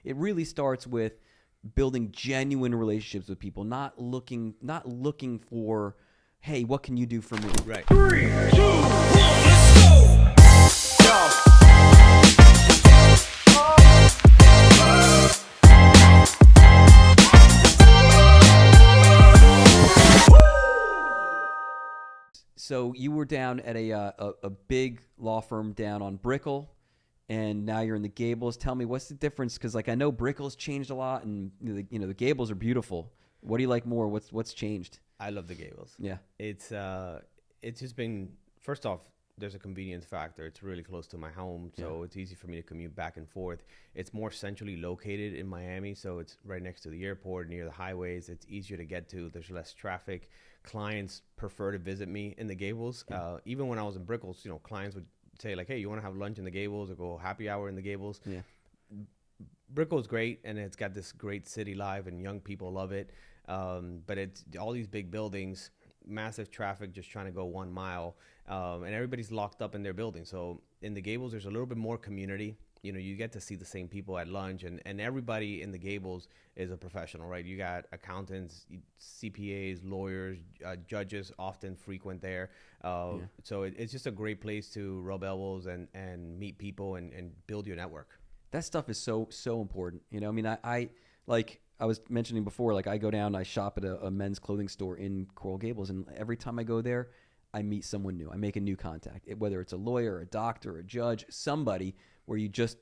It really starts with building genuine relationships with people, not looking for, hey, what can you do for me? Right. 3, 2, 1, let's go. So you were down at a big law firm down on Brickell, and now you're in the Gables. Tell me, what's the difference? Because I know Brickell's changed a lot, and the Gables are beautiful. What do you like more? What's changed? I love the Gables. Yeah, it's just been, first off, there's a convenience factor. It's really close to my home, so it's easy for me to commute back and forth. It's more centrally located in Miami, so it's right next to the airport, near the highways. It's easier to get to. There's less traffic. Clients prefer to visit me in the Gables. Even when I was in Brickell, clients would say like, hey, you want to have lunch in the Gables or go happy hour in the Gables? Yeah. Brickell's great, and it's got this great city life, and young people love it. But it's all these big buildings, massive traffic just trying to go 1 mile, and everybody's locked up in their building. So in the Gables, there's a little bit more community. You get to see the same people at lunch, and everybody in the Gables is a professional, right? You got accountants, CPAs, lawyers, judges often frequent there. So it's just a great place to rub elbows and meet people and build your network. That stuff is so important. I mean, I was mentioning before, like I go down, I shop at a men's clothing store in Coral Gables, and every time I go there, I meet someone new. I make a new contact, whether it's a lawyer, a doctor, a judge, somebody where you just,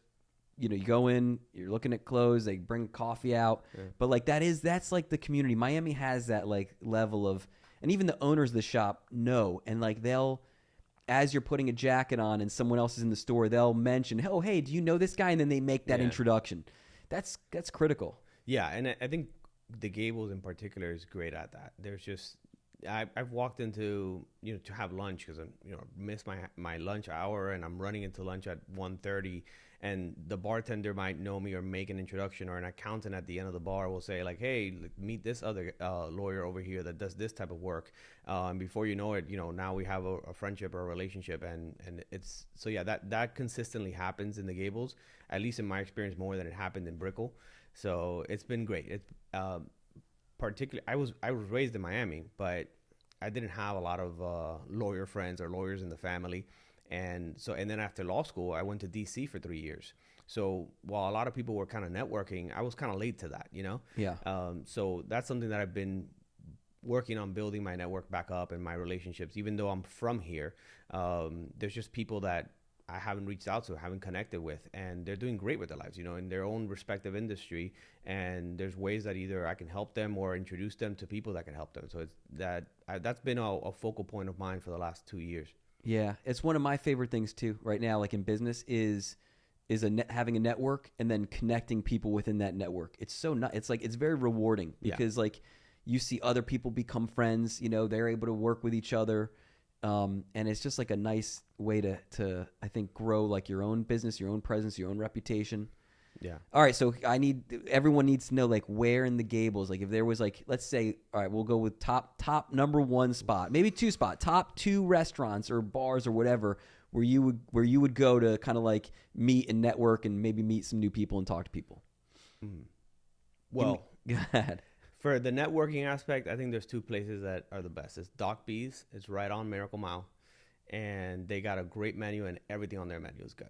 you go in, you're looking at clothes, they bring coffee out. Yeah. But that's like the community. Miami has that like level of, and even the owners of the shop know, and like they'll, as you're putting a jacket on and someone else is in the store, they'll mention, oh, hey, do you know this guy? And then they make that introduction. That's critical. Yeah, and I think the Gables in particular is great at that. There's just, I've walked into, to have lunch because I'm, missed my lunch hour, and I'm running into lunch at 1:30, and the bartender might know me or make an introduction, or an accountant at the end of the bar will say like, hey, meet this other lawyer over here that does this type of work. And before you know it, now we have a friendship or a relationship, and it's, so yeah, that consistently happens in the Gables, at least in my experience, more than it happened in Brickell. So it's been great. It's particularly, I was raised in Miami, but I didn't have a lot of lawyer friends or lawyers in the family, and then after law school, I went to DC for 3 years. So while a lot of people were kind of networking, I was kind of late to that, Yeah. So that's something that I've been working on, building my network back up and my relationships. Even though I'm from here, there's just people that I haven't reached out to, haven't connected with, and they're doing great with their lives, in their own respective industry. And there's ways that either I can help them or introduce them to people that can help them. So it's that's been a focal point of mine for the last 2 years. Yeah, it's one of my favorite things too right now, like in business, is having a network and then connecting people within that network. It's it's very rewarding because like you see other people become friends, they're able to work with each other. And it's just like a nice way to I think grow like your own business, your own presence, your own reputation. Yeah. All right. So everyone needs to know like where in the Gables, like if there was like, let's say, all right, we'll go with top number one spot, maybe top two restaurants or bars or whatever, where you would go to kind of like meet and network and maybe meet some new people and talk to people. Well, go ahead. For the networking aspect, I think there's two places that are the best. It's Doc B's. It's right on Miracle Mile. And they got a great menu, and everything on their menu is good.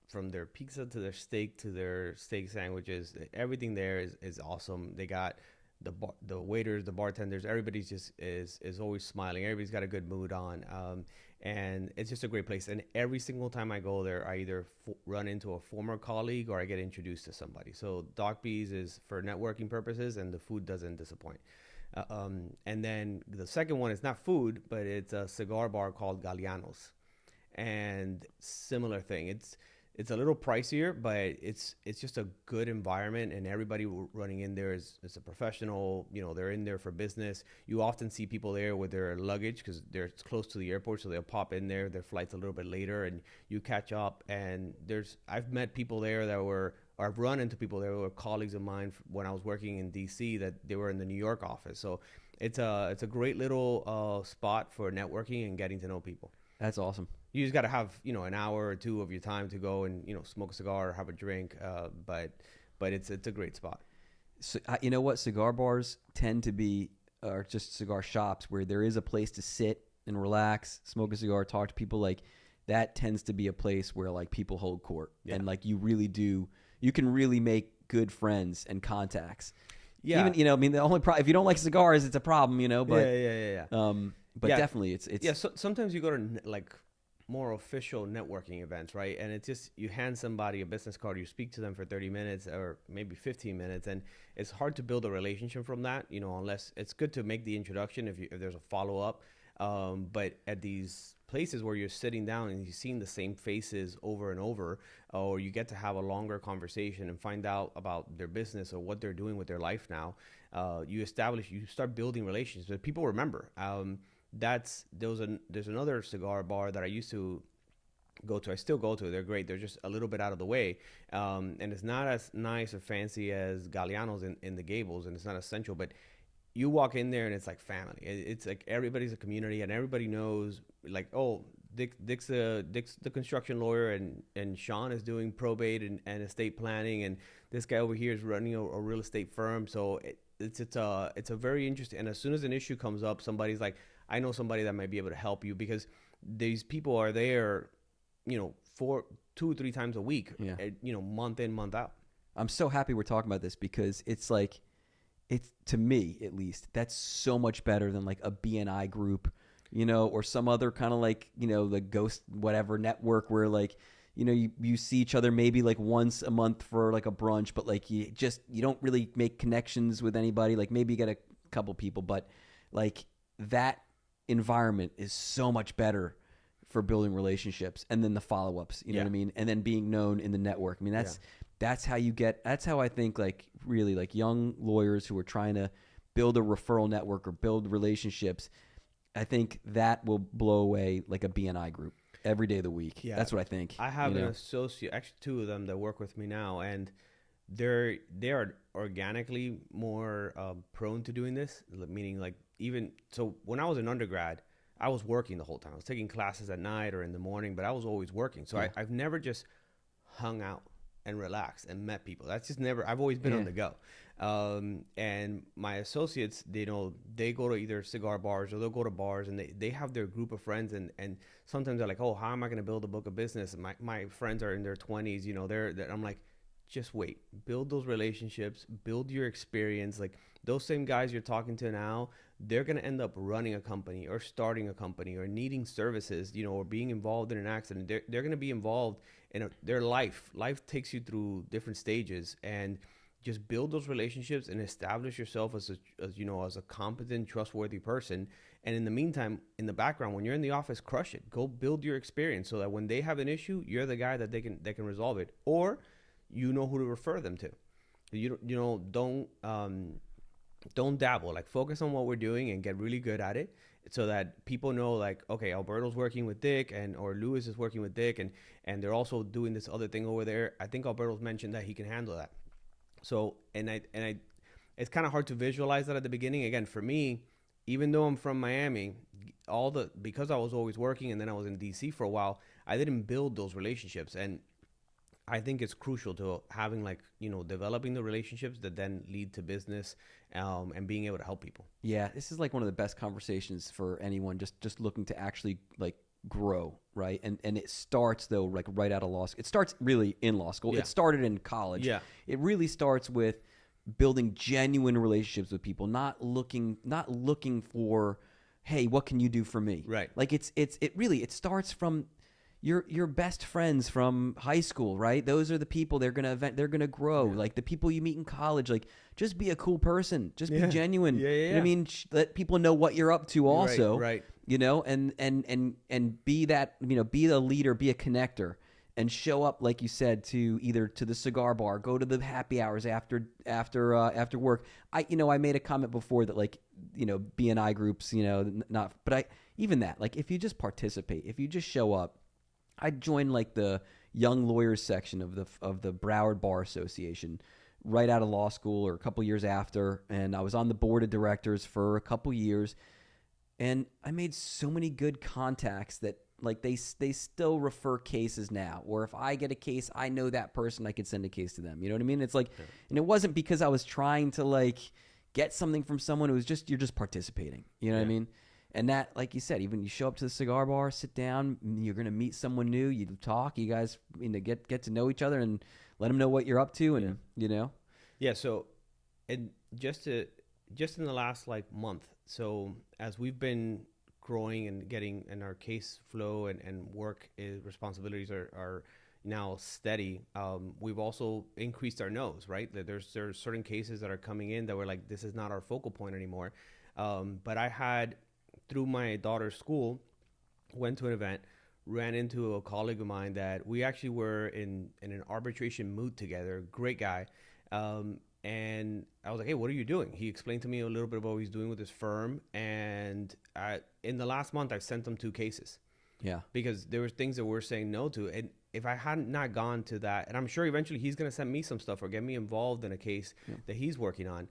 From their pizza to their steak to their steak sandwiches, everything there is awesome. They got the waiters, the bartenders, everybody's just is always smiling. Everybody's got a good mood on. And it's just a great place. And every single time I go there, I either run into a former colleague or I get introduced to somebody. So Doc B's is for networking purposes, and the food doesn't disappoint. And then the second one is not food, but it's a cigar bar called Galeano's, and similar thing. It's a little pricier, but it's just a good environment, and everybody running in there is a professional. They're in there for business. You often see people there with their luggage because they're close to the airport, so they'll pop in there. Their flight's a little bit later, and you catch up. And I've met people there or I've run into people there who were colleagues of mine when I was working in DC, that they were in the New York office. So it's a great little spot for networking and getting to know people. That's awesome. You just got to have, an hour or two of your time to go and, smoke a cigar or have a drink. But but it's a great spot. So, you know what? Cigar bars tend to be, or just cigar shops where there is a place to sit and relax, smoke a cigar, talk to people. Like that tends to be a place where like people hold court, and like you can really make good friends and contacts. Yeah. Even, I mean, the only problem, if you don't like cigars, it's a problem, but Yeah. but definitely it's So sometimes you go to like more official networking events, right? And it's just, you hand somebody a business card, you speak to them for 30 minutes or maybe 15 minutes, and it's hard to build a relationship from that, unless it's good to make the introduction if there's a follow-up. But at these places where you're sitting down and you're seeing the same faces over and over, or you get to have a longer conversation and find out about their business or what they're doing with their life now, you start building relationships that people remember. There's another cigar bar that I used to go to. I still go to. They're great. They're just a little bit out of the way, and it's not as nice or fancy as Galeano's in the Gables, and it's not as central, but you walk in there and it's like family. It's like everybody's a community, and everybody knows, like, oh, Dick's the construction lawyer, and Sean is doing probate and estate planning, and this guy over here is running a real estate firm. So it's a very interesting. And as soon as an issue comes up, somebody's like, I know somebody that might be able to help you, because these people are there, 2 or 3 times a week, month in, month out. I'm so happy we're talking about this, because it's like, it's, to me at least, that's so much better than like a BNI group, or some other kind of like, the ghost whatever network where like, you see each other maybe like once a month for like a brunch, but like you don't really make connections with anybody. Like maybe you get a couple people, but like that environment is so much better for building relationships, and then the follow-ups, you know what I mean? And then being known in the network. I mean, that's how I think, like, really, like, young lawyers who are trying to build a referral network or build relationships, I think that will blow away like a BNI group every day of the week. Yeah. That's what I think. I have an associate, actually 2 of them that work with me now, and they are organically more prone to doing this, meaning like, even so when I was an undergrad, I was working the whole time. I was taking classes at night or in the morning, but I was always working. So I've never just hung out and relaxed and met people. That's just never, I've always been on the go. And my associates, they go to either cigar bars or they'll go to bars, and they have their group of friends. And sometimes they're like, oh, how am I going to build a book of business? My friends are in their 20s, I'm like, just wait, build those relationships, build your experience. Like those same guys you're talking to now, they're going to end up running a company or starting a company or needing services, or being involved in an accident. They're going to be involved in their life. Life takes you through different stages, and just build those relationships and establish yourself as a competent, trustworthy person. And in the meantime, in the background, when you're in the office, crush it. Go build your experience so that when they have an issue, you're the guy that they can resolve it, or who to refer them to. Don't dabble. Like, focus on what we're doing and get really good at it, so that people know, like, okay, Alberto's working with Dick, or Louis is working with Dick, and they're also doing this other thing over there. I think Alberto's mentioned that he can handle that. So, and I it's kind of hard to visualize that at the beginning. Again, for me, even though I'm from Miami, because I was always working, and then I was in DC for a while, I didn't build those relationships. And I think it's crucial to having, like, developing the relationships that then lead to business, and being able to help people. Yeah, this is like one of the best conversations for anyone just looking to actually like grow, right? And it starts though, like right out of law school. It starts really in law school. Yeah. It started in college. Yeah. It really starts with building genuine relationships with people, not looking for, hey, what can you do for me? Right. Like it starts from your best friends from high school, right? Those are the people they're gonna grow. Yeah. Like the people you meet in college, like just be a cool person, just be genuine. Yeah. You know what I mean, let people know what you're up to also. Right. And be that, be the leader, be a connector, and show up, like you said, to the cigar bar, go to the happy hours after work. I made a comment before that, like, BNI groups, not, but even that, like, if you just participate, if you just show up. I joined like the young lawyers section of the Broward Bar Association right out of law school, or a couple years after, and I was on the board of directors for a couple years, and I made so many good contacts that like they still refer cases now. Or if I get a case, I know that person, I could send a case to them. You know what I mean? It's like, and it wasn't because I was trying to like get something from someone. It was just, you're just participating. You know what I mean? And that, like you said, even you show up to the cigar bar, sit down, you're going to meet someone new, you talk, you guys get to know each other and let them know what you're up to. And, you know? Yeah. So, and just in the last like month, so as we've been growing and getting, and our case flow and work responsibilities are now steady, we've also increased our nose, right? That there's certain cases that are coming in that we're like, this is not our focal point anymore. But I had, through my daughter's school, went to an event, ran into a colleague of mine that we actually were in an arbitration mood together. Great guy. And I was like, hey, what are you doing? He explained to me a little bit about what he's doing with his firm. And in the last month, I've sent him 2 cases. Yeah. Because there were things that we're saying no to. And if I hadn't not gone to that, and I'm sure eventually he's going to send me some stuff or get me involved in a case that he's working on.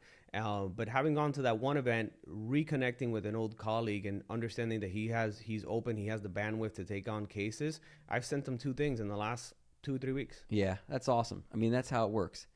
But having gone to that one event, reconnecting with an old colleague and understanding that he's open, he has the bandwidth to take on cases. I've sent him 2 things in the last 2 or 3 weeks. Yeah, that's awesome. I mean, that's how it works.